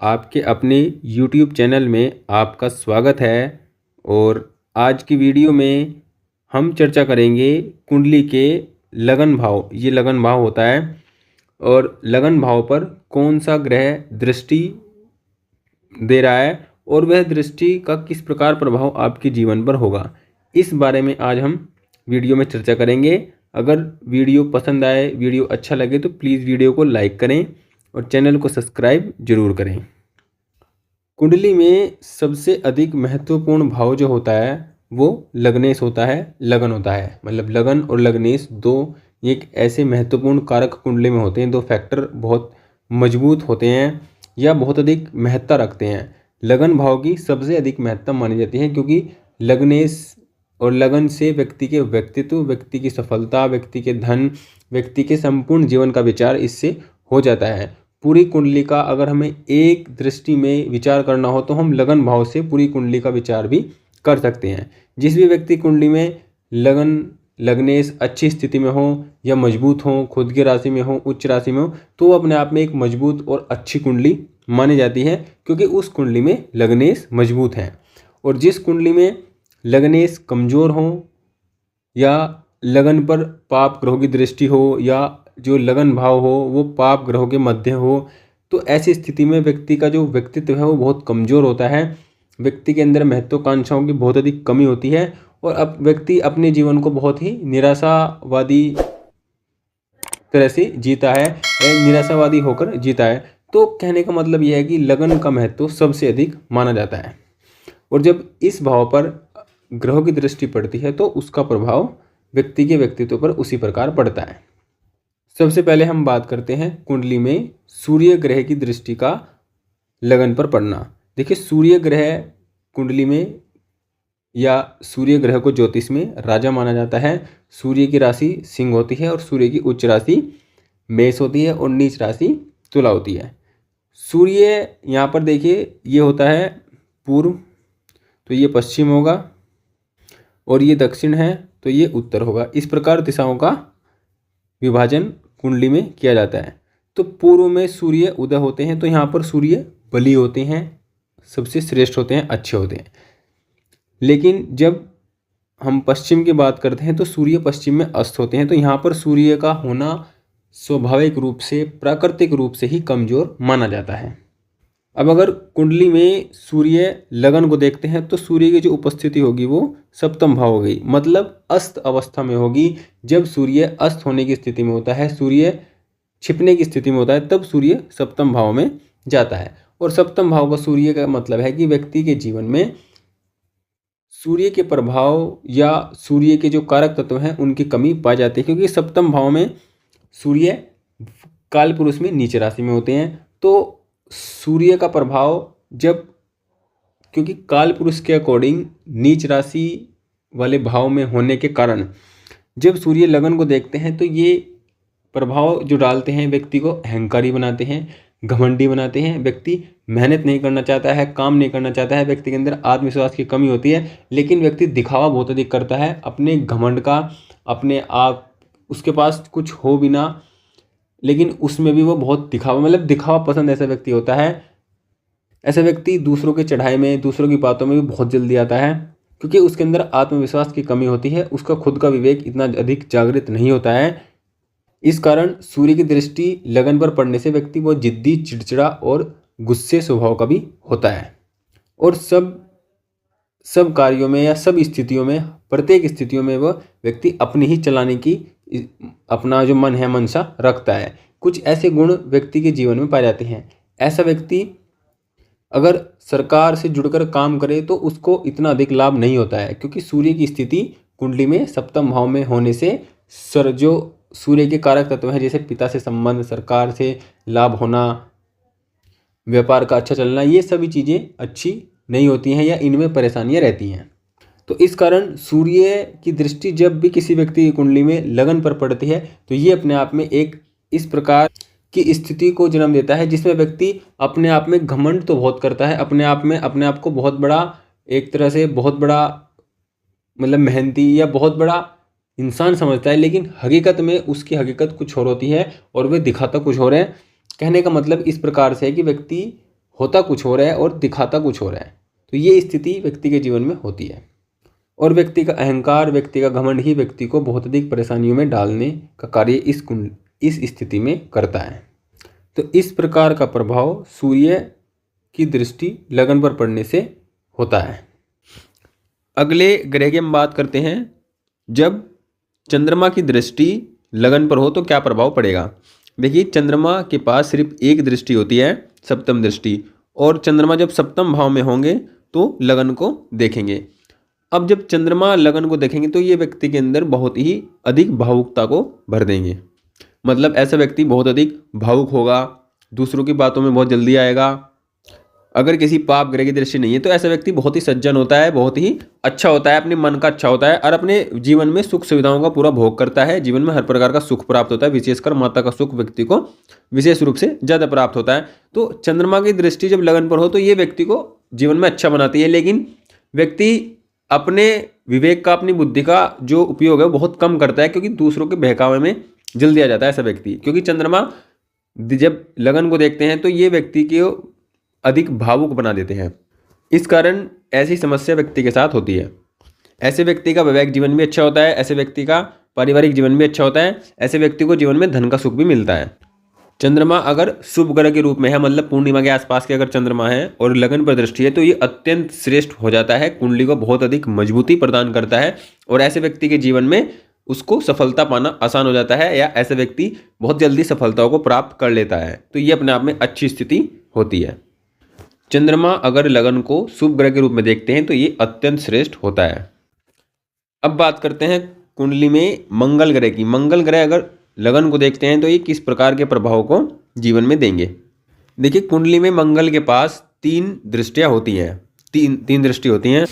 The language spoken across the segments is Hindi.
आपके अपने YouTube चैनल में आपका स्वागत है। और आज की वीडियो में हम चर्चा करेंगे कुंडली के लगन भाव। ये लगन भाव होता है और लगन भाव पर कौन सा ग्रह दृष्टि दे रहा है और वह दृष्टि का किस प्रकार प्रभाव आपके जीवन पर होगा, इस बारे में आज हम वीडियो में चर्चा करेंगे। अगर वीडियो पसंद आए, वीडियो अच्छा लगे तो प्लीज़ वीडियो को लाइक करें और चैनल को सब्सक्राइब जरूर करें। कुंडली में सबसे अधिक महत्वपूर्ण भाव जो होता है वो लग्नेश होता है, लगन होता है। मतलब लगन और लग्नेश दो एक ऐसे महत्वपूर्ण कारक कुंडली में होते हैं, दो फैक्टर बहुत मजबूत होते हैं या बहुत अधिक महत्ता रखते हैं। लगन भाव की सबसे अधिक महत्ता मानी जाती है क्योंकि लग्नेश और लगन से व्यक्ति के व्यक्तित्व, व्यक्ति की सफलता, व्यक्ति के धन, व्यक्ति के संपूर्ण जीवन का विचार इससे हो जाता है। पूरी कुंडली का अगर हमें एक दृष्टि में विचार करना हो तो हम लगन भाव से पूरी कुंडली का विचार भी कर सकते हैं। जिस भी व्यक्ति कुंडली में लगन लग्नेश अच्छी स्थिति में हो या मजबूत हो, खुद की राशि में हो, उच्च राशि में हो, तो वो अपने आप में एक मजबूत और अच्छी कुंडली मानी जाती है क्योंकि उस कुंडली में लग्नेश मजबूत है। और जिस कुंडली में लग्नेश कमज़ोर हो या लगन पर पाप ग्रहों की दृष्टि हो या जो लगन भाव हो वो पाप ग्रहों के मध्य हो, तो ऐसी स्थिति में व्यक्ति का जो व्यक्तित्व है वो बहुत कमज़ोर होता है। व्यक्ति के अंदर महत्वाकांक्षाओं की बहुत अधिक कमी होती है और अब व्यक्ति अपने जीवन को बहुत ही निराशावादी तरह से जीता है, निराशावादी होकर जीता है। तो कहने का मतलब यह है कि लगन का महत्व सबसे अधिक माना जाता है और जब इस भाव पर ग्रहों की दृष्टि पड़ती है तो उसका प्रभाव व्यक्ति के व्यक्तित्व पर उसी प्रकार पड़ता है। सबसे पहले हम बात करते हैं कुंडली में सूर्य ग्रह की दृष्टि का लगन पर पड़ना। देखिए, सूर्य ग्रह कुंडली में या सूर्य ग्रह को ज्योतिष में राजा माना जाता है। सूर्य की राशि सिंह होती है और सूर्य की उच्च राशि मेष होती है और नीच राशि तुला होती है। सूर्य यहाँ पर देखिए ये होता है पूर्व, तो ये पश्चिम होगा और ये दक्षिण है तो ये उत्तर होगा। इस प्रकार दिशाओं का विभाजन कुंडली में किया जाता है। तो पूर्व में सूर्य उदय होते हैं तो यहाँ पर सूर्य बली होते हैं, सबसे श्रेष्ठ होते हैं, अच्छे होते हैं। लेकिन जब हम पश्चिम की बात करते हैं तो सूर्य पश्चिम में अस्त होते हैं, तो यहाँ पर सूर्य का होना स्वाभाविक रूप से, प्राकृतिक रूप से ही कमज़ोर माना जाता है। अब अगर कुंडली में सूर्य लगन को देखते हैं तो सूर्य की जो उपस्थिति होगी वो सप्तम भाव होगी, मतलब अस्त अवस्था में होगी। जब सूर्य अस्त होने की स्थिति में होता है, सूर्य छिपने की स्थिति में होता है, तब सूर्य सप्तम भाव में जाता है। और सप्तम भाव का सूर्य का मतलब है कि व्यक्ति के जीवन में सूर्य के प्रभाव या सूर्य के जो कारक तत्व हैं उनकी कमी पाई जाती है क्योंकि सप्तम भाव में सूर्य काल पुरुष में नीच राशि में होते हैं। तो सूर्य का प्रभाव जब, क्योंकि काल पुरुष के अकॉर्डिंग नीच राशि वाले भाव में होने के कारण जब सूर्य लगन को देखते हैं तो ये प्रभाव जो डालते हैं व्यक्ति को अहंकारी बनाते हैं, घमंडी बनाते हैं। व्यक्ति मेहनत नहीं करना चाहता है, काम नहीं करना चाहता है, व्यक्ति के अंदर आत्मविश्वास की कमी होती है, लेकिन व्यक्ति दिखावा बहुत अधिक करता है अपने घमंड का, अपने आप उसके पास कुछ हो भी ना, लेकिन उसमें भी वो बहुत दिखावा, मतलब दिखावा पसंद ऐसा व्यक्ति होता है। ऐसा व्यक्ति दूसरों के चढ़ाई में, दूसरों की बातों में भी बहुत जल्दी आता है क्योंकि उसके अंदर आत्मविश्वास की कमी होती है, उसका खुद का विवेक इतना अधिक जागृत नहीं होता है। इस कारण सूर्य की दृष्टि लगन पर पड़ने से व्यक्ति बहुत जिद्दी, चिड़चिड़ा और गुस्से स्वभाव का भी होता है और सब कार्यों में या सब स्थितियों में, प्रत्येक स्थितियों में वह व्यक्ति अपनी ही चलाने की अपना जो मन है मनसा रखता है। कुछ ऐसे गुण व्यक्ति के जीवन में पाए जाते हैं। ऐसा व्यक्ति अगर सरकार से जुड़कर काम करे तो उसको इतना अधिक लाभ नहीं होता है क्योंकि सूर्य की स्थिति कुंडली में सप्तम भाव में होने से जो सूर्य के कारक तत्व हैं जैसे पिता से संबंध, सरकार से लाभ होना, व्यापार का अच्छा चलना, ये सभी चीज़ें अच्छी नहीं होती हैं या इनमें परेशानियां रहती हैं। तो इस कारण सूर्य की दृष्टि जब भी किसी व्यक्ति की कुंडली में लगन पर पड़ती है तो ये अपने आप में एक इस प्रकार की स्थिति को जन्म देता है जिसमें व्यक्ति अपने आप में घमंड तो बहुत करता है, अपने आप में अपने आप को बहुत बड़ा, एक तरह से बहुत बड़ा, मतलब मेहनती या बहुत बड़ा इंसान समझता है, लेकिन हकीकत में उसकी हकीकत कुछ और होती है और वह दिखाता कुछ और है। कहने का मतलब इस प्रकार से है कि व्यक्ति होता कुछ और है और दिखाता कुछ और है। तो ये स्थिति व्यक्ति के जीवन में होती है और व्यक्ति का अहंकार, व्यक्ति का घमंड ही व्यक्ति को बहुत अधिक परेशानियों में डालने का कार्य इस स्थिति में करता है। तो इस प्रकार का प्रभाव सूर्य की दृष्टि लगन पर पड़ने से होता है। अगले ग्रह की हम बात करते हैं। जब चंद्रमा की दृष्टि लगन पर हो तो क्या प्रभाव पड़ेगा। देखिए, चंद्रमा के पास सिर्फ एक दृष्टि होती है, सप्तम दृष्टि, और चंद्रमा जब सप्तम भाव में होंगे तो लगन को देखेंगे। अब जब चंद्रमा लगन को देखेंगे तो ये व्यक्ति के अंदर बहुत ही अधिक भावुकता को भर देंगे। मतलब ऐसा व्यक्ति बहुत अधिक भावुक होगा, दूसरों की बातों में बहुत जल्दी आएगा। अगर किसी पाप ग्रह की दृष्टि नहीं है तो ऐसा व्यक्ति बहुत ही सज्जन होता है, बहुत ही अच्छा होता है, अपने मन का अच्छा होता है और अपने जीवन में सुख सुविधाओं का पूरा भोग करता है। जीवन में हर प्रकार का सुख प्राप्त होता है, विशेषकर माता का सुख व्यक्ति को विशेष रूप से ज़्यादा प्राप्त होता है। तो चंद्रमा की दृष्टि जब लगन पर हो तो ये व्यक्ति को जीवन में अच्छा बनाती है, लेकिन व्यक्ति अपने विवेक का, अपनी बुद्धि का जो उपयोग है बहुत कम करता है, क्योंकि दूसरों के बहकावे में जल्दी आ जाता है ऐसा व्यक्ति। क्योंकि चंद्रमा जब लगन को देखते हैं तो ये व्यक्ति को अधिक भावुक बना देते हैं। इस कारण ऐसी समस्या व्यक्ति के साथ होती है। ऐसे व्यक्ति का वैवाहिक जीवन भी अच्छा होता है, ऐसे व्यक्ति का पारिवारिक जीवन भी अच्छा होता है, ऐसे व्यक्ति को जीवन में धन का सुख भी मिलता है। चंद्रमा अगर शुभ ग्रह के रूप में है, मतलब पूर्णिमा के आसपास के अगर चंद्रमा है और लगन पर दृष्टि है तो ये अत्यंत श्रेष्ठ हो जाता है, कुंडली को बहुत अधिक मजबूती प्रदान करता है और ऐसे व्यक्ति के जीवन में उसको सफलता पाना आसान हो जाता है, या ऐसे व्यक्ति बहुत जल्दी सफलताओं को प्राप्त कर लेता है। तो ये अपने आप में अच्छी स्थिति होती है। चंद्रमा अगर लगन को शुभ ग्रह के रूप में देखते हैं तो ये अत्यंत श्रेष्ठ होता है। अब बात करते हैं कुंडली में मंगल ग्रह की। मंगल ग्रह अगर लगन को देखते हैं तो ये किस प्रकार के प्रभाव को जीवन में देंगे। देखिए, कुंडली में मंगल के पास तीन दृष्टियां होती हैं, तीन दृष्टि होती हैं,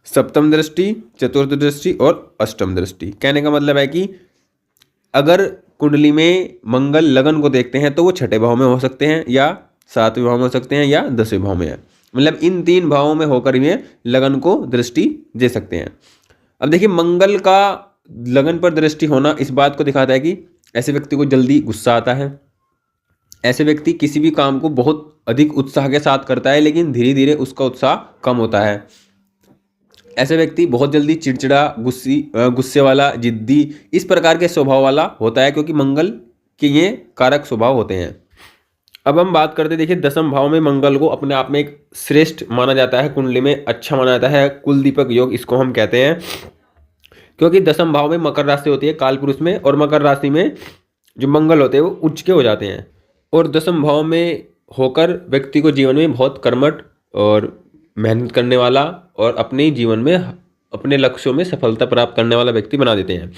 सप्तम दृष्टि, चतुर्थ दृष्टि और अष्टम दृष्टि। कहने का मतलब है कि अगर कुंडली में मंगल लगन को देखते हैं तो वो छठे भाव में हो सकते हैं, या सातवें भाव में हो सकते हैं, या 10वें भाव में है। मतलब इन तीन भावों में होकर ये लगन को दृष्टि दे सकते हैं। अब देखिए, मंगल का लगन पर दृष्टि होना इस बात को दिखाता है कि ऐसे व्यक्ति को जल्दी गुस्सा आता है। ऐसे व्यक्ति किसी भी काम को बहुत अधिक उत्साह के साथ करता है, लेकिन धीरे धीरे उसका उत्साह कम होता है। ऐसे व्यक्ति बहुत जल्दी चिड़चिड़ा, गुस्से वाला, जिद्दी, इस प्रकार के स्वभाव वाला होता है, क्योंकि मंगल के ये कारक स्वभाव होते हैं। अब हम बात करते हैं, देखिए, दसम भाव में मंगल को अपने आप में एक श्रेष्ठ माना जाता है, कुंडली में अच्छा माना जाता है, कुल दीपक योग इसको हम कहते हैं, क्योंकि दसम भाव में मकर राशि होती है काल पुरुष में, और मकर राशि में जो मंगल होते हैं वो उच्च के हो जाते हैं। और दसम भाव में होकर व्यक्ति को जीवन में बहुत कर्मठ और मेहनत करने वाला और अपने जीवन में अपने लक्ष्यों में सफलता प्राप्त करने वाला व्यक्ति बना देते हैं।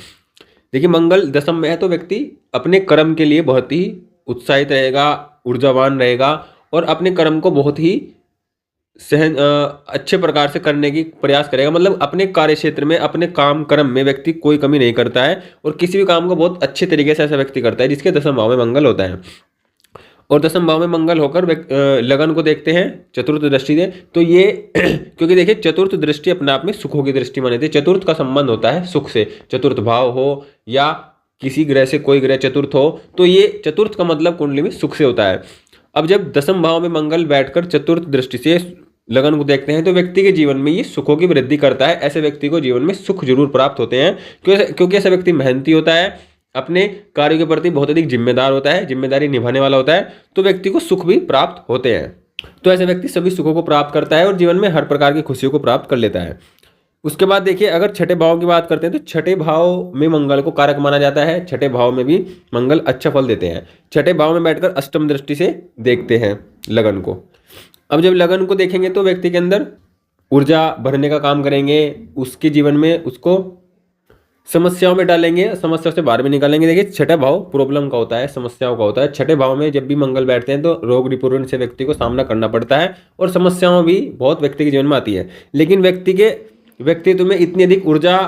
देखिए, मंगल दसम में है तो व्यक्ति अपने कर्म के लिए बहुत ही उत्साहित रहेगा, ऊर्जावान रहेगा और अपने कर्म को बहुत ही अच्छे प्रकार से करने की प्रयास करेगा। मतलब अपने कार्य क्षेत्र में, अपने काम कर्म में व्यक्ति कोई कमी नहीं करता है और किसी भी काम को बहुत अच्छे तरीके से ऐसा व्यक्ति करता है जिसके दसम भाव में मंगल होता है। और दसम भाव में मंगल होकर लगन को देखते हैं चतुर्थ दृष्टि से, तो ये क्योंकि देखिए, चतुर्थ दृष्टि अपने आप में सुखों की दृष्टि मानी जाती है। चतुर्थ का संबंध होता है सुख से, चतुर्थ भाव हो या किसी ग्रह से कोई ग्रह चतुर्थ हो, तो ये चतुर्थ का मतलब कुंडली में सुख से होता है। अब जब दसम भाव में मंगल बैठकर चतुर्थ दृष्टि से लगन को देखते हैं तो व्यक्ति के जीवन में ये सुखों की वृद्धि करता है। ऐसे व्यक्ति को जीवन में सुख जरूर प्राप्त होते हैं, क्योंकि ऐसा व्यक्ति मेहनती होता है, अपने कार्यों के प्रति बहुत अधिक जिम्मेदार होता है, जिम्मेदारी निभाने वाला होता है, तो व्यक्ति को सुख भी प्राप्त होते हैं। तो ऐसा व्यक्ति सभी सुखों को प्राप्त करता है और जीवन में हर प्रकार की खुशियों को प्राप्त कर लेता है। उसके बाद देखिए, अगर छठे भाव की बात करते हैं तो छठे भाव में मंगल को कारक माना जाता है। छठे भाव में भी मंगल अच्छा फल देते हैं। छठे भाव में बैठकर अष्टम दृष्टि से देखते हैं लगन को। अब जब लगन को देखेंगे तो व्यक्ति के अंदर ऊर्जा भरने का काम करेंगे, उसके जीवन में उसको समस्याओं में डालेंगे, समस्या से बाहर में निकालेंगे। देखिए, छठे भाव प्रॉब्लम का होता है, समस्याओं का होता है। छठे भाव में जब भी मंगल बैठते हैं तो रोग रिपुरण से व्यक्ति को सामना करना पड़ता है और समस्याओं भी बहुत व्यक्ति के जीवन में आती है। लेकिन व्यक्ति के व्यक्तित्व में इतनी अधिक ऊर्जा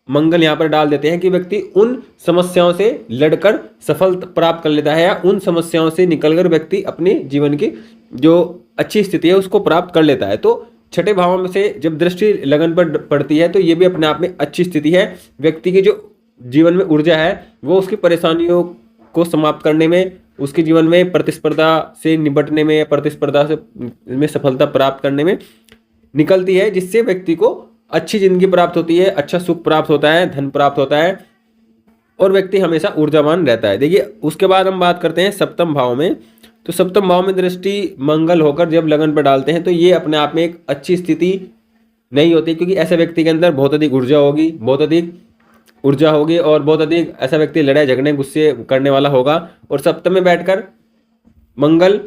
मंगल यहाँ पर डाल देते हैं कि व्यक्ति उन समस्याओं से लड़कर सफल प्राप्त कर लेता है, या उन समस्याओं से निकलकर व्यक्ति अपने जीवन की जो अच्छी स्थिति है उसको प्राप्त कर लेता है। तो छठे भाव में से जब दृष्टि लगन पर पड़ती है तो ये भी अपने आप में अच्छी स्थिति है। व्यक्ति की जो जीवन में ऊर्जा है वो उसकी परेशानियों को समाप्त करने में उसके जीवन में प्रतिस्पर्धा से निपटने में या प्रतिस्पर्धा से में सफलता प्राप्त करने में निकलती है, जिससे व्यक्ति को अच्छी जिंदगी प्राप्त होती है, अच्छा सुख प्राप्त होता है, धन प्राप्त होता है और व्यक्ति हमेशा ऊर्जावान रहता है। देखिए उसके बाद हम बात करते हैं सप्तम भाव में। तो सप्तम भाव में दृष्टि मंगल होकर जब लगन पर डालते हैं तो ये अपने आप में एक अच्छी स्थिति नहीं होती, क्योंकि ऐसे व्यक्ति के अंदर बहुत अधिक ऊर्जा होगी और बहुत अधिक ऐसा व्यक्ति लड़ाई झगड़े गुस्से करने वाला होगा। और सप्तम में बैठकर मंगल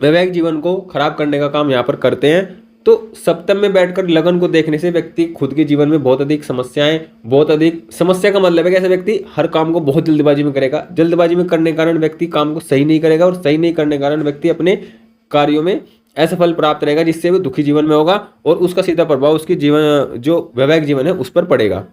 वैवाहिक जीवन को खराब करने का काम यहाँ पर करते हैं। तो सप्तम में बैठकर लगन को देखने से व्यक्ति खुद के जीवन में बहुत अधिक समस्या का मतलब है कि ऐसा व्यक्ति हर काम को बहुत जल्दबाजी में करेगा। जल्दबाजी में करने के कारण व्यक्ति काम को सही नहीं करेगा और सही नहीं करने के कारण व्यक्ति अपने कार्यों में असफल प्राप्त रहेगा, जिससे वो दुखी जीवन में होगा और उसका सीधा प्रभाव उसके जीवन जो वैवाहिक जीवन है उस पर पड़ेगा।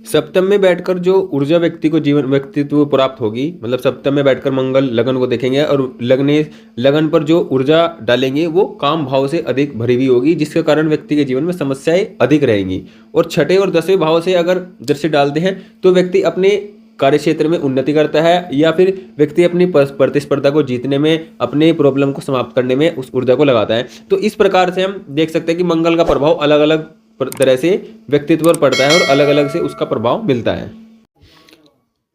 सप्तम में बैठकर जो ऊर्जा व्यक्तित्व प्राप्त होगी, मतलब सप्तम में बैठकर मंगल लगन को देखेंगे और लगन पर जो ऊर्जा डालेंगे वो काम भाव से अधिक भरी हुई होगी, जिसके कारण व्यक्ति के जीवन में समस्याएं अधिक रहेंगी। और छठे और 10वें भाव से अगर दृष्टि डालते हैं तो व्यक्ति अपने कार्य क्षेत्र में उन्नति करता है या फिर व्यक्ति अपनी प्रतिस्पर्धा को जीतने में, अपने प्रॉब्लम को समाप्त करने में उस ऊर्जा को लगाता है। तो इस प्रकार से हम देख सकते हैं कि मंगल का प्रभाव अलग अलग तरह से व्यक्तित्व पर पड़ता है और अलग अलग से उसका प्रभाव मिलता है।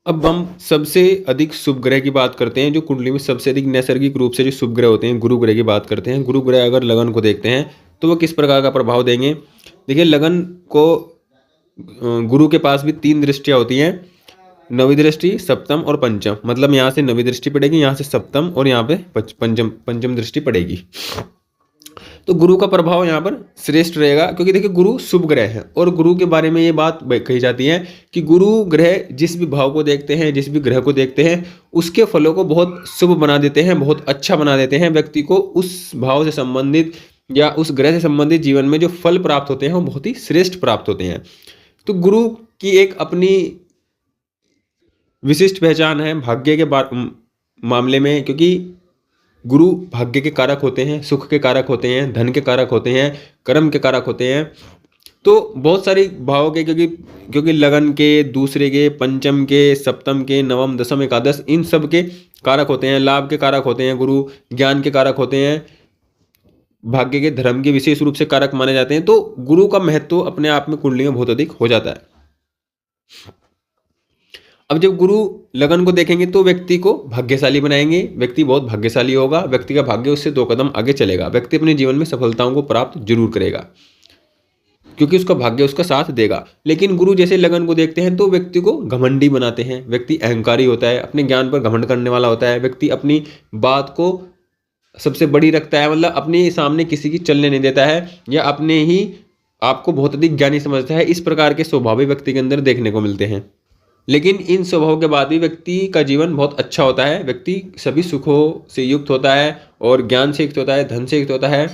अब हम सबसे अधिक शुभ ग्रह की बात करते हैं। जो कुंडली में सबसे अधिक नैसर्गिक रूप से जो शुभ ग्रह होते हैं, गुरु ग्रह की बात करते हैं। गुरु ग्रह अगर लगन को देखते हैं तो वो किस प्रकार का प्रभाव देंगे। देखिए लगन को गुरु के पास भी 3 दृष्टियां होती हैं, नवी दृष्टि, सप्तम और पंचम। मतलब यहाँ से नवी दृष्टि पड़ेगी, यहाँ से सप्तम और यहाँ पे पंचम दृष्टि पड़ेगी। तो गुरु का प्रभाव यहाँ पर श्रेष्ठ रहेगा, क्योंकि देखिए गुरु शुभ ग्रह है और गुरु के बारे में ये बात कही जाती है कि गुरु ग्रह जिस भी भाव को देखते हैं, जिस भी ग्रह को देखते हैं, उसके फलों को बहुत शुभ बना देते हैं, बहुत अच्छा बना देते हैं। व्यक्ति को उस भाव से संबंधित या उस ग्रह से संबंधित जीवन में जो फल प्राप्त होते हैं वो बहुत ही श्रेष्ठ प्राप्त होते हैं। तो गुरु की एक अपनी विशिष्ट पहचान है भाग्य के मामले में, क्योंकि गुरु भाग्य के कारक होते हैं, सुख के कारक होते हैं, धन के कारक होते हैं, कर्म के कारक होते हैं। तो बहुत सारी भावों के क्योंकि लगन के, दूसरे के, पंचम के, सप्तम के, नवम, दसम, एकादश, इन सब के कारक होते हैं। लाभ के कारक होते हैं गुरु, ज्ञान के कारक होते हैं, भाग्य के, धर्म के विशेष रूप से कारक माने जाते हैं। तो गुरु का महत्व अपने आप में कुंडली में बहुत अधिक हो जाता है। अब जब गुरु लगन को देखेंगे तो व्यक्ति को भाग्यशाली बनाएंगे, व्यक्ति बहुत भाग्यशाली होगा, व्यक्ति का भाग्य उससे 2 कदम आगे चलेगा, व्यक्ति अपने जीवन में सफलताओं को प्राप्त जरूर करेगा क्योंकि उसका भाग्य उसका साथ देगा। लेकिन गुरु जैसे लगन को देखते हैं तो व्यक्ति को घमंडी बनाते हैं, व्यक्ति अहंकारी होता है, अपने ज्ञान पर घमंड करने वाला होता है, व्यक्ति अपनी बात को सबसे बड़ी रखता है, मतलब अपने सामने किसी की चलने नहीं देता है या अपने ही आपको बहुत अधिक ज्ञानी समझता है। इस प्रकार के स्वभाव व्यक्ति के अंदर देखने को मिलते हैं। लेकिन इन स्वभाव के बाद भी व्यक्ति का जीवन बहुत अच्छा होता है, व्यक्ति सभी सुखों से युक्त होता है और ज्ञान से युक्त होता है, धन से युक्त होता है।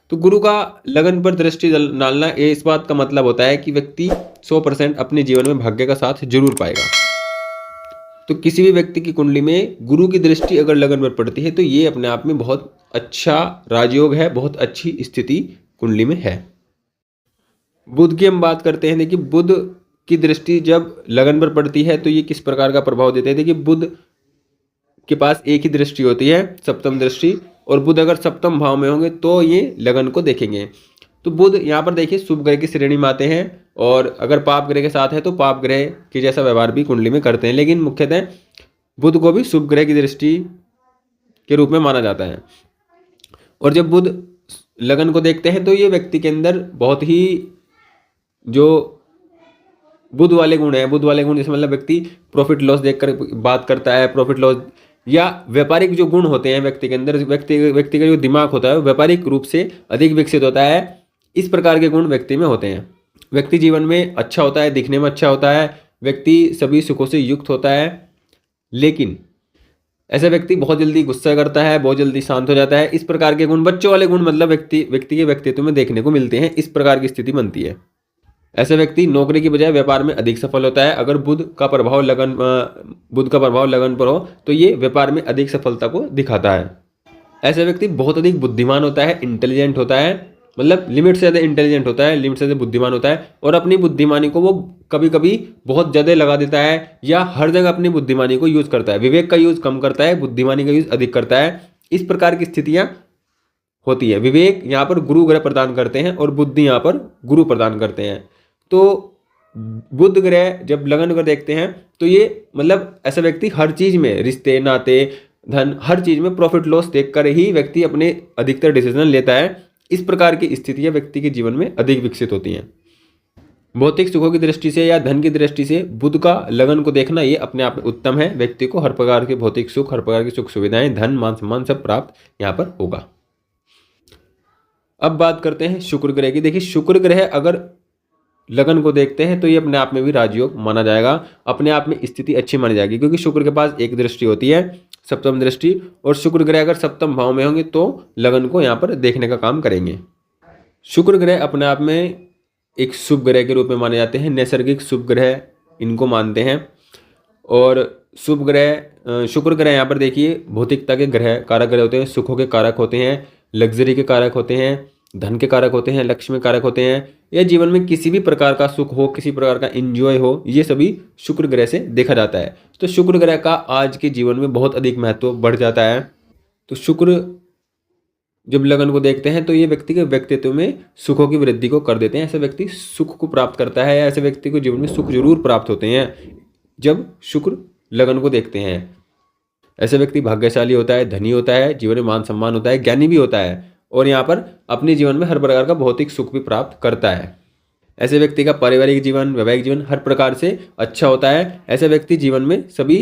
तो गुरु का लगन पर दृष्टि डालना ये इस बात का मतलब होता है कि व्यक्ति 100% अपने जीवन में भाग्य का साथ जरूर पाएगा। तो किसी भी व्यक्ति की कुंडली में गुरु की दृष्टि अगर लगन पर पड़ती है तो ये अपने आप में बहुत अच्छा राजयोग है, बहुत अच्छी स्थिति कुंडली में है। बुध की हम बात करते हैं। देखिए बुध की दृष्टि जब लगन पर पड़ती है तो ये किस प्रकार का प्रभाव देते हैं। देखिए बुध के पास एक ही दृष्टि होती है, सप्तम दृष्टि, और बुध अगर सप्तम भाव में होंगे तो ये लगन को देखेंगे। तो बुध यहाँ पर देखिए शुभ ग्रह की श्रेणी में आते हैं और अगर पाप ग्रह के साथ है तो पाप ग्रह के जैसा व्यवहार भी कुंडली में करते हैं, लेकिन मुख्यतः बुध को भी शुभ ग्रह की दृष्टि के रूप में माना जाता है। और जब बुध लगन को देखते हैं तो ये व्यक्ति के अंदर बहुत ही जो बुध वाले गुण है, बुध वाले गुण जैसे मतलब व्यक्ति प्रॉफिट लॉस देखकर बात करता है, प्रॉफिट लॉस या व्यापारिक जो गुण होते हैं व्यक्ति के अंदर, व्यक्ति का जो दिमाग होता है वो व्यापारिक रूप से अधिक विकसित होता है। इस प्रकार के गुण व्यक्ति में होते हैं। व्यक्ति जीवन में अच्छा होता है, दिखने में अच्छा होता है, व्यक्ति सभी सुखों से युक्त होता है, लेकिन ऐसा व्यक्ति बहुत जल्दी गुस्सा करता है, बहुत जल्दी शांत हो जाता है। इस प्रकार के गुण, बच्चों वाले गुण मतलब व्यक्ति के व्यक्तित्व में देखने को मिलते हैं। इस प्रकार की स्थिति बनती है। ऐसा व्यक्ति नौकरी की बजाय व्यापार में अधिक सफल होता है। अगर बुध का प्रभाव लगन पर हो तो ये व्यापार में अधिक सफलता को दिखाता है। ऐसा व्यक्ति बहुत अधिक बुद्धिमान होता है, इंटेलिजेंट होता है, मतलब लिमिट से ज़्यादा इंटेलिजेंट होता है, लिमिट से ज़्यादा बुद्धिमान होता है, और अपनी बुद्धिमानी को वो कभी कभी बहुत ज़्यादा लगा देता है या हर जगह अपनी बुद्धिमानी को यूज़ करता है। विवेक का यूज़ कम करता है, बुद्धिमानी का यूज़ अधिक करता है। इस प्रकार की स्थितियाँ होती है। विवेक यहाँ पर गुरु ग्रह प्रदान करते हैं और बुद्धि यहाँ पर गुरु प्रदान करते हैं। तो बुध ग्रह जब लगन कर देखते हैं तो ये मतलब ऐसा व्यक्ति हर चीज में, रिश्ते नाते धन, हर चीज में प्रॉफिट लॉस देखकर ही व्यक्ति अपने अधिकतर डिसीजन लेता है। इस प्रकार की स्थितियां व्यक्ति के जीवन में अधिक विकसित होती हैं। भौतिक सुखों की दृष्टि से या धन की दृष्टि से बुध का लगन को देखना ये अपने आप में उत्तम है। व्यक्ति को हर प्रकार के भौतिक सुख, हर प्रकार की सुख सुविधाएं, धन, मान सम्मान सब प्राप्त यहाँ पर होगा। अब बात करते हैं शुक्र ग्रह की। देखिए शुक्र ग्रह अगर लगन को देखते हैं तो ये अपने आप में भी राजयोग माना जाएगा, अपने आप में स्थिति अच्छी मानी जाएगी, क्योंकि शुक्र के पास एक दृष्टि होती है, सप्तम दृष्टि, और शुक्र ग्रह अगर सप्तम भाव में होंगे तो लगन को यहाँ पर देखने का काम करेंगे। शुक्र ग्रह अपने आप में एक शुभ ग्रह के रूप में माने जाते हैं, नैसर्गिक शुभ ग्रह इनको मानते हैं। और शुभ ग्रह शुक्र ग्रह यहाँ पर देखिए भौतिकता के ग्रह कारक ग्रह होते हैं, सुखों के कारक होते हैं, लग्जरी के कारक होते हैं, धन के कारक होते हैं, लक्ष्मी कारक होते हैं, या जीवन में किसी भी प्रकार का सुख हो, किसी प्रकार का एंजॉय हो, ये सभी शुक्र ग्रह से देखा जाता है। तो शुक्र ग्रह का आज के जीवन में बहुत अधिक महत्व बढ़ जाता है। तो शुक्र जब लगन को देखते हैं तो ये व्यक्ति के व्यक्तित्व में सुखों की वृद्धि को कर देते हैं। ऐसे व्यक्ति सुख को प्राप्त करता है, या ऐसे व्यक्ति को जीवन में सुख जरूर प्राप्त होते हैं जब शुक्र लगन को देखते हैं। ऐसे व्यक्ति भाग्यशाली होता है, धनी होता है, जीवन में मान सम्मान होता है, ज्ञानी भी होता है, और यहाँ पर अपने जीवन में हर प्रकार का भौतिक सुख भी प्राप्त करता है। ऐसे व्यक्ति का पारिवारिक जीवन, वैवाहिक जीवन हर प्रकार से अच्छा होता है। ऐसे व्यक्ति जीवन में सभी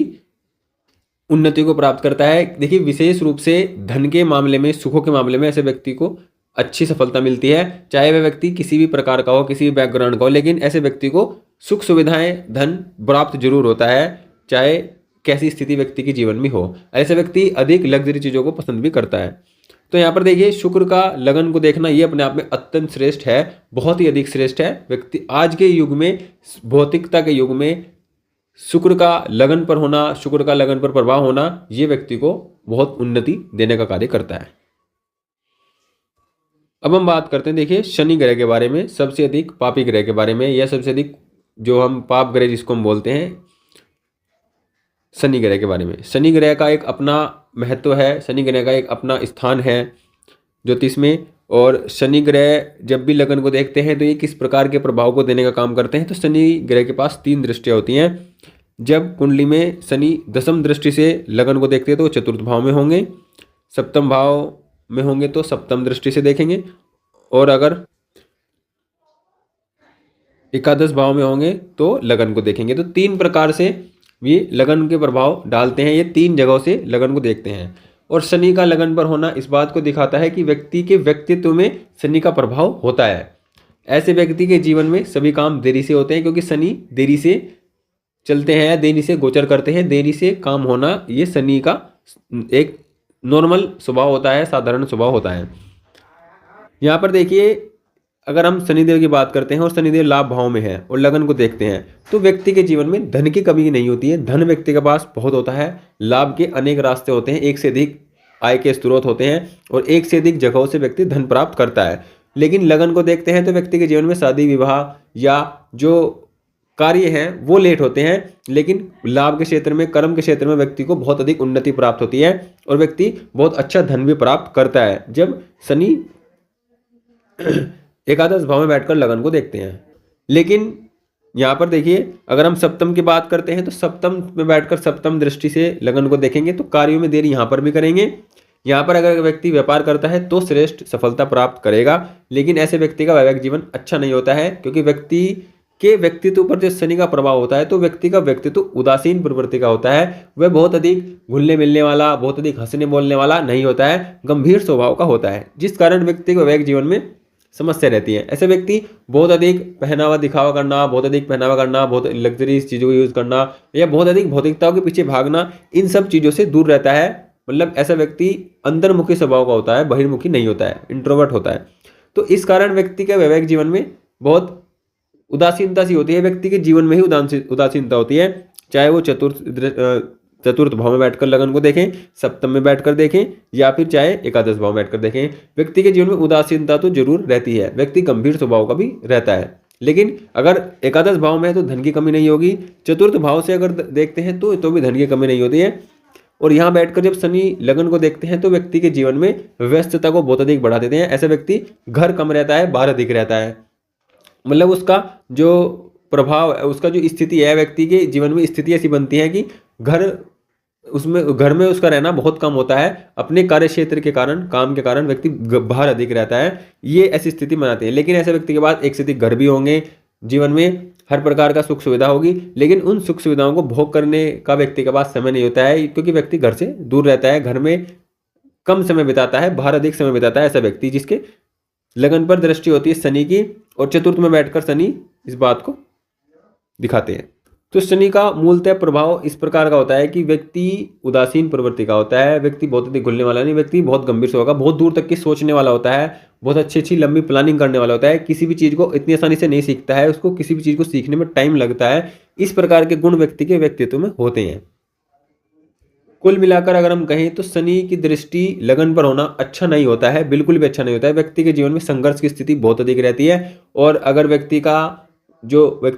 उन्नति को प्राप्त करता है। देखिए विशेष रूप से धन के मामले में, सुखों के मामले में ऐसे व्यक्ति को अच्छी सफलता मिलती है, चाहे वह व्यक्ति किसी भी प्रकार का हो, किसी भी बैकग्राउंड का हो, लेकिन ऐसे व्यक्ति को सुख सुविधाएं, धन प्राप्त जरूर होता है, चाहे कैसी स्थिति व्यक्ति के जीवन में हो। ऐसे व्यक्ति अधिक लग्जरी चीज़ों को पसंद भी करता है। तो यहाँ पर देखिए शुक्र का लगन को देखना ये अपने आप में अत्यंत श्रेष्ठ है, बहुत ही अधिक श्रेष्ठ है। व्यक्ति आज के युग में, भौतिकता के युग में शुक्र का लगन पर होना, शुक्र का लगन पर प्रभाव होना, ये व्यक्ति को बहुत उन्नति देने का कार्य करता है। अब हम बात करते हैं देखिए शनि ग्रह के बारे में, सबसे अधिक पापी ग्रह के बारे में, या सबसे अधिक जो हम पाप ग्रह जिसको हम बोलते हैं, शनि ग्रह के बारे में। शनि ग्रह का एक अपना महत्व है, शनि ग्रह का एक अपना स्थान है ज्योतिष में। और शनि ग्रह जब भी लगन को देखते हैं तो ये किस प्रकार के प्रभाव को देने का काम करते हैं। तो शनि ग्रह के पास 3 दृष्टियाँ होती हैं। जब कुंडली में शनि दशम दृष्टि से लगन को देखते हैं तो चतुर्थ भाव में होंगे, सप्तम भाव में होंगे तो सप्तम दृष्टि से देखेंगे, और अगर एकादश भाव में होंगे तो लगन को देखेंगे। तो 3 प्रकार से ये लगन के प्रभाव डालते हैं, ये 3 जगहों से लगन को देखते हैं। और शनि का लगन पर होना इस बात को दिखाता है कि व्यक्ति के व्यक्तित्व में शनि का प्रभाव होता है। ऐसे व्यक्ति के जीवन में सभी काम देरी से होते हैं, क्योंकि शनि देरी से चलते हैं या देरी से गोचर करते हैं। देरी से काम होना ये शनि का एक नॉर्मल स्वभाव होता है, साधारण स्वभाव होता है। यहाँ पर देखिए अगर हम शनिदेव की बात करते हैं और शनिदेव लाभ भाव में है और लगन को देखते हैं तो व्यक्ति के जीवन में धन की कमी नहीं होती है। धन व्यक्ति के पास बहुत होता है, लाभ के अनेक रास्ते होते हैं, एक से अधिक आय के स्रोत होते हैं, और एक से अधिक जगहों से व्यक्ति धन प्राप्त करता है। लेकिन लगन को देखते हैं तो व्यक्ति के जीवन में शादी विवाह या जो कार्य हैं वो लेट होते हैं, लेकिन लाभ के क्षेत्र में, कर्म के क्षेत्र में व्यक्ति को बहुत अधिक उन्नति प्राप्त होती है और व्यक्ति बहुत अच्छा धन भी प्राप्त करता है जब शनि एकादश भाव में बैठकर लगन को देखते हैं। लेकिन यहाँ पर देखिए अगर हम सप्तम की बात करते हैं तो सप्तम में बैठकर सप्तम दृष्टि से लगन को देखेंगे तो कार्यों में देरी यहाँ पर भी करेंगे। यहाँ पर अगर व्यक्ति व्यापार करता है तो श्रेष्ठ सफलता प्राप्त करेगा, लेकिन ऐसे व्यक्ति का वैवाहिक जीवन अच्छा नहीं होता है, क्योंकि व्यक्ति के व्यक्तित्व पर जो शनि का प्रभाव होता है तो व्यक्ति का व्यक्तित्व उदासीन प्रवृत्ति का होता है। वह बहुत अधिक घुलने मिलने वाला, बहुत अधिक हंसने बोलने वाला नहीं होता है, गंभीर स्वभाव का होता है, जिस कारण व्यक्ति को वैवाहिक जीवन में समस्या रहती है। ऐसे व्यक्ति बहुत अधिक पहनावा दिखावा करना, बहुत अधिक पहनावा करना, बहुत लग्जरी चीज़ों को यूज़ करना या बहुत अधिक भौतिकताओं के पीछे भागना, इन सब चीज़ों से दूर रहता है। मतलब ऐसा व्यक्ति अंतर्मुखी स्वभाव का होता है, बहिर्मुखी नहीं होता है, इंट्रोवर्ट होता है। तो इस कारण व्यक्ति के वैवाहिक जीवन में बहुत उदासीनता सी होती है, व्यक्ति के जीवन में ही उदासीनता होती है, चाहे वो चतुर्थ चतुर्थ भाव में बैठकर लगन को देखें, सप्तम में बैठकर देखें, या फिर चाहे एकादश भाव में बैठकर देखें। व्यक्ति के जीवन में उदासीनता तो जरूर रहती है, व्यक्ति गंभीर स्वभाव का भी रहता है, लेकिन अगर एकादश भाव में है तो धन की कमी नहीं होगी। चतुर्थ भाव से अगर देखते हैं तो भी धन की कमी नहीं होती है। और यहाँ बैठकर जब शनि लगन को देखते हैं तो व्यक्ति के जीवन में व्यस्तता को बहुत अधिक बढ़ा देते हैं। ऐसा व्यक्ति घर कम रहता है, बाहर अधिक रहता है, मतलब उसका जो प्रभाव, उसका जो स्थिति है, व्यक्ति के जीवन में स्थिति ऐसी बनती है कि घर में उसका रहना बहुत कम होता है। अपने कार्य क्षेत्र के कारण, काम के कारण व्यक्ति बाहर अधिक रहता है, ये ऐसी स्थिति बनाते हैं। लेकिन ऐसे व्यक्ति के पास एक से अधिक घर भी होंगे, जीवन में हर प्रकार का सुख सुविधा होगी, लेकिन उन सुख सुविधाओं को भोग करने का व्यक्ति के पास समय नहीं होता है, क्योंकि व्यक्ति घर से दूर रहता है, घर में कम समय बिताता है, बाहर अधिक समय बिताता है। ऐसा व्यक्ति जिसके लगन पर दृष्टि होती है शनि की, और चतुर्थ में बैठकर शनि इस बात को दिखाते हैं। तो शनि का मूलतः प्रभाव इस प्रकार का होता है कि व्यक्ति उदासीन प्रवृत्ति का होता है, व्यक्ति बहुत अधिक घुलने वाला नहीं, व्यक्ति बहुत गंभीर से होगा, बहुत दूर तक की सोचने वाला होता है, बहुत अच्छी लंबी प्लानिंग करने वाला होता है, किसी भी चीज़ को इतनी आसानी से नहीं सीखता है, उसको किसी भी चीज़ को सीखने में टाइम लगता है। इस प्रकार के गुण व्यक्ति के व्यक्तित्व में होते हैं। कुल मिलाकर अगर हम कहें तो शनि की दृष्टि लगन पर होना अच्छा नहीं होता है, बिल्कुल भी अच्छा नहीं होता है। व्यक्ति के जीवन में संघर्ष की स्थिति बहुत अधिक रहती है, और अगर व्यक्ति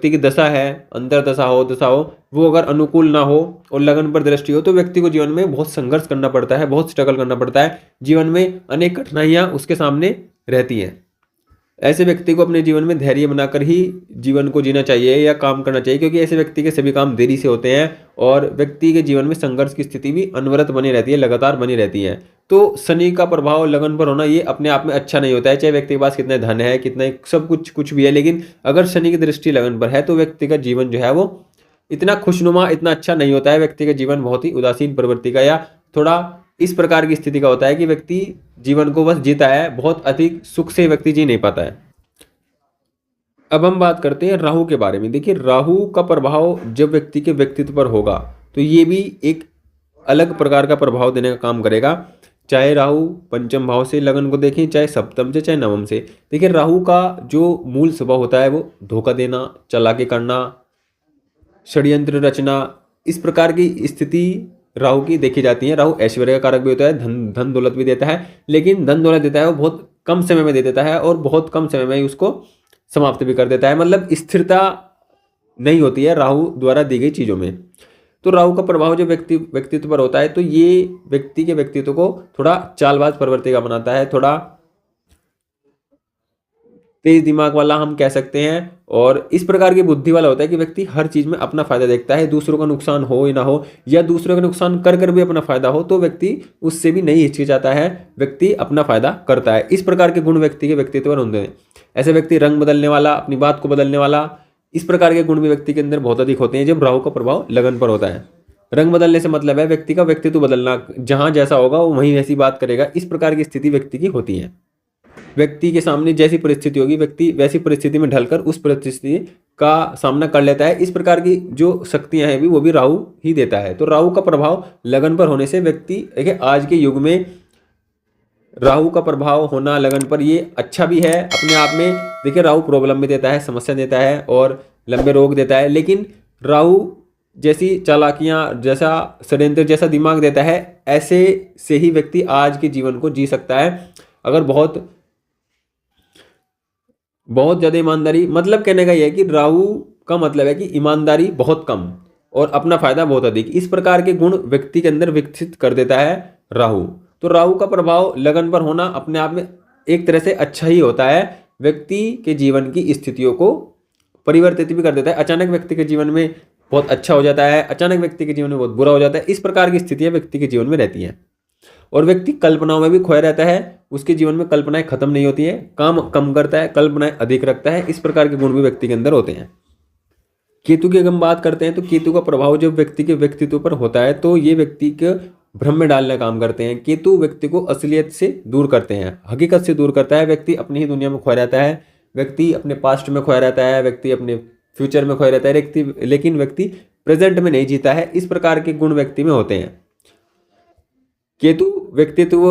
की दशा है, अंतर्दशा हो, दशा हो, वो अगर अनुकूल ना हो और लगन पर दृष्टि हो तो व्यक्ति को जीवन में बहुत संघर्ष करना पड़ता है, बहुत स्ट्रगल करना पड़ता है, जीवन में अनेक कठिनाइयाँ उसके सामने रहती हैं। ऐसे व्यक्ति को अपने जीवन में धैर्य बनाकर ही जीवन को जीना चाहिए या काम करना चाहिए, क्योंकि ऐसे व्यक्ति के सभी काम देरी से होते हैं, और व्यक्ति के जीवन में संघर्ष की स्थिति भी अनवरत बनी रहती है, लगातार बनी रहती है। तो शनि का प्रभाव लगन पर होना ये अपने आप में अच्छा नहीं होता है, चाहे व्यक्ति के पास कितना धन है, कितना सब कुछ भी है, लेकिन अगर शनि की दृष्टि लगन पर है तो व्यक्ति का जीवन जो है वो इतना खुशनुमा, इतना अच्छा नहीं होता है। व्यक्ति का जीवन बहुत ही उदासीन प्रवृत्ति का, या थोड़ा इस प्रकार की स्थिति का होता है कि व्यक्ति जीवन को बस जीता है, बहुत अधिक सुख से व्यक्ति जी नहीं पाता है। अब हम बात करते हैं राहु के बारे में। देखिए, राहु का प्रभाव जब व्यक्ति के व्यक्तित्व पर होगा तो ये भी एक अलग प्रकार का प्रभाव देने का काम करेगा। चाहे राहु पंचम भाव से लगन को देखें, चाहे सप्तम से, चाहे नवम से। देखिए, राहु का जो मूल स्वभाव होता है वो धोखा देना, चालाकी करना, षड्यंत्र रचना, इस प्रकार की स्थिति राहु की देखी जाती है। राहु ऐश्वर्य का कारक भी होता है, धन दौलत भी देता है, लेकिन धन दौलत देता है वो बहुत कम समय में दे देता है, और बहुत कम समय में ही उसको समाप्त भी कर देता है। मतलब स्थिरता नहीं होती है राहु द्वारा दी गई चीज़ों में। तो राहु का प्रभाव जो व्यक्तित्व पर होता है तो ये व्यक्ति के व्यक्तित्व को थोड़ा चालबाज प्रवृत्ति का बनाता है, थोड़ा तेज दिमाग वाला हम कह सकते हैं, और इस प्रकार की बुद्धि वाला होता है कि व्यक्ति हर चीज में अपना फायदा देखता है, दूसरों का नुकसान हो या ना हो, या दूसरों का नुकसान कर भी अपना फायदा हो तो व्यक्ति उससे भी नहीं हिचकिचाता है, व्यक्ति अपना फायदा करता है। इस प्रकार के गुण व्यक्ति के व्यक्तित्व पर होते हैं। ऐसे व्यक्ति रंग बदलने वाला, अपनी बात को बदलने वाला, इस प्रकार के गुण भी व्यक्ति के अंदर बहुत अधिक होते हैं जब राहु का प्रभाव लगन पर होता है। रंग बदलने से मतलब है व्यक्ति का व्यक्तित्व बदलना, जहां जैसा होगा वो वहीं वैसी बात करेगा, इस प्रकार की स्थिति व्यक्ति की होती है। व्यक्ति के सामने जैसी परिस्थिति होगी व्यक्ति वैसी परिस्थिति में ढलकर उस परिस्थिति का सामना कर लेता है। इस प्रकार की जो शक्तियां हैं वो भी राहु ही देता है। तो राहु का प्रभाव लगन पर होने से व्यक्ति, देखिए आज के युग में राहु का प्रभाव होना लगन पर ये अच्छा भी है अपने आप में। देखिए राहु प्रॉब्लम भी देता है, समस्या देता है और लंबे रोग देता है, लेकिन राहु जैसी चालाकियां, जैसा षड्यंत्र, जैसा दिमाग देता है, ऐसे से ही व्यक्ति आज के जीवन को जी सकता है। अगर बहुत ज़्यादा ईमानदारी, मतलब कहने का यह है कि राहु का मतलब है कि ईमानदारी बहुत कम और अपना फायदा बहुत अधिक, इस प्रकार के गुण व्यक्ति के अंदर विकसित कर देता है राहु। तो राहु का प्रभाव लगन पर होना अपने आप में एक तरह से अच्छा ही होता है, व्यक्ति के जीवन की स्थितियों को परिवर्तित भी कर देता है। अचानक व्यक्ति के जीवन में बहुत अच्छा हो जाता है, अचानक व्यक्ति के जीवन में बहुत बुरा हो जाता है, इस प्रकार की स्थितियां व्यक्ति के जीवन में रहती हैं। और व्यक्ति कल्पनाओं में भी खोया रहता है, उसके जीवन में कल्पनाएं खत्म नहीं होती हैं, काम कम करता है, कल्पनाएं अधिक रखता है, इस प्रकार के गुण भी व्यक्ति के अंदर होते हैं। केतु की अगर हम बात करते हैं तो केतु का प्रभाव जब व्यक्ति के व्यक्तित्व पर होता है तो ये व्यक्ति के भ्रम में डालने का काम करते हैं। केतु व्यक्ति को असलियत से दूर करते हैं, हकीकत से दूर करता है। व्यक्ति अपनी ही दुनिया में खोया रहता है, व्यक्ति अपने पास्ट में खोया रहता है, व्यक्ति अपने फ्यूचर में खोया रहता है, लेकिन व्यक्ति प्रेजेंट में नहीं जीता है। इस प्रकार के गुण व्यक्ति में होते हैं। केतु व्यक्तित्व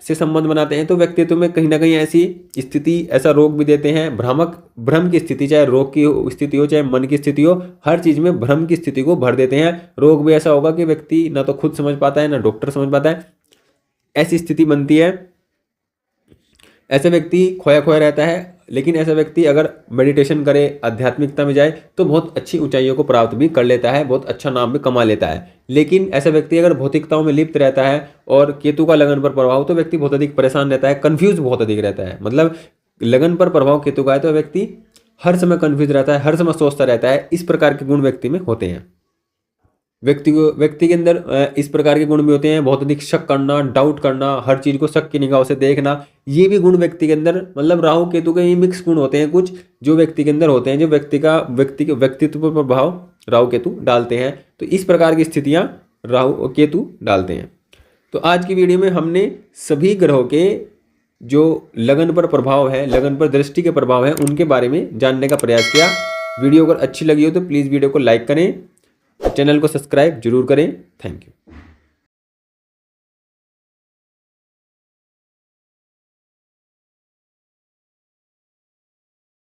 से संबंध बनाते हैं तो व्यक्तित्व में कहीं ना कहीं ऐसी स्थिति, ऐसा रोग भी देते हैं। भ्रम की स्थिति, चाहे रोग की स्थिति हो चाहे मन की स्थिति हो, हर चीज में भ्रम की स्थिति को भर देते हैं। रोग भी ऐसा होगा कि व्यक्ति ना तो खुद समझ पाता है ना डॉक्टर समझ पाता है, ऐसी स्थिति बनती है। ऐसा व्यक्ति खोया खोया रहता है। लेकिन ऐसा व्यक्ति अगर मेडिटेशन करे, आध्यात्मिकता में जाए तो बहुत अच्छी ऊंचाइयों को प्राप्त भी कर लेता है, बहुत अच्छा नाम भी कमा लेता है। लेकिन ऐसा व्यक्ति अगर भौतिकताओं में लिप्त रहता है और केतु का लगन पर प्रभाव, तो व्यक्ति बहुत अधिक परेशान रहता है, कंफ्यूज बहुत अधिक रहता है। मतलब लगन पर प्रभाव केतु का है तो व्यक्ति हर समय कंफ्यूज रहता है, हर समय सोचता रहता है। इस प्रकार के गुण व्यक्ति में होते हैं। व्यक्ति के अंदर इस प्रकार के गुण भी होते हैं, बहुत अधिक शक करना, डाउट करना, हर चीज को शक की निगाहों से देखना। ये भी गुण व्यक्ति के अंदर, मतलब राहु केतु के ये मिक्स गुण होते हैं कुछ जो व्यक्ति के अंदर होते हैं, जो व्यक्ति के व्यक्तित्व पर प्रभाव राहु केतु डालते हैं। तो इस प्रकार की स्थितियां राहु केतु डालते हैं। तो आज की वीडियो में हमने सभी ग्रहों के जो लगन पर प्रभाव है, लगन पर दृष्टि के प्रभाव है, उनके बारे में जानने का प्रयास किया। वीडियो अगर अच्छी लगी हो तो प्लीज़ वीडियो को लाइक करें, चैनल को सब्सक्राइब जरूर करें। Thank you.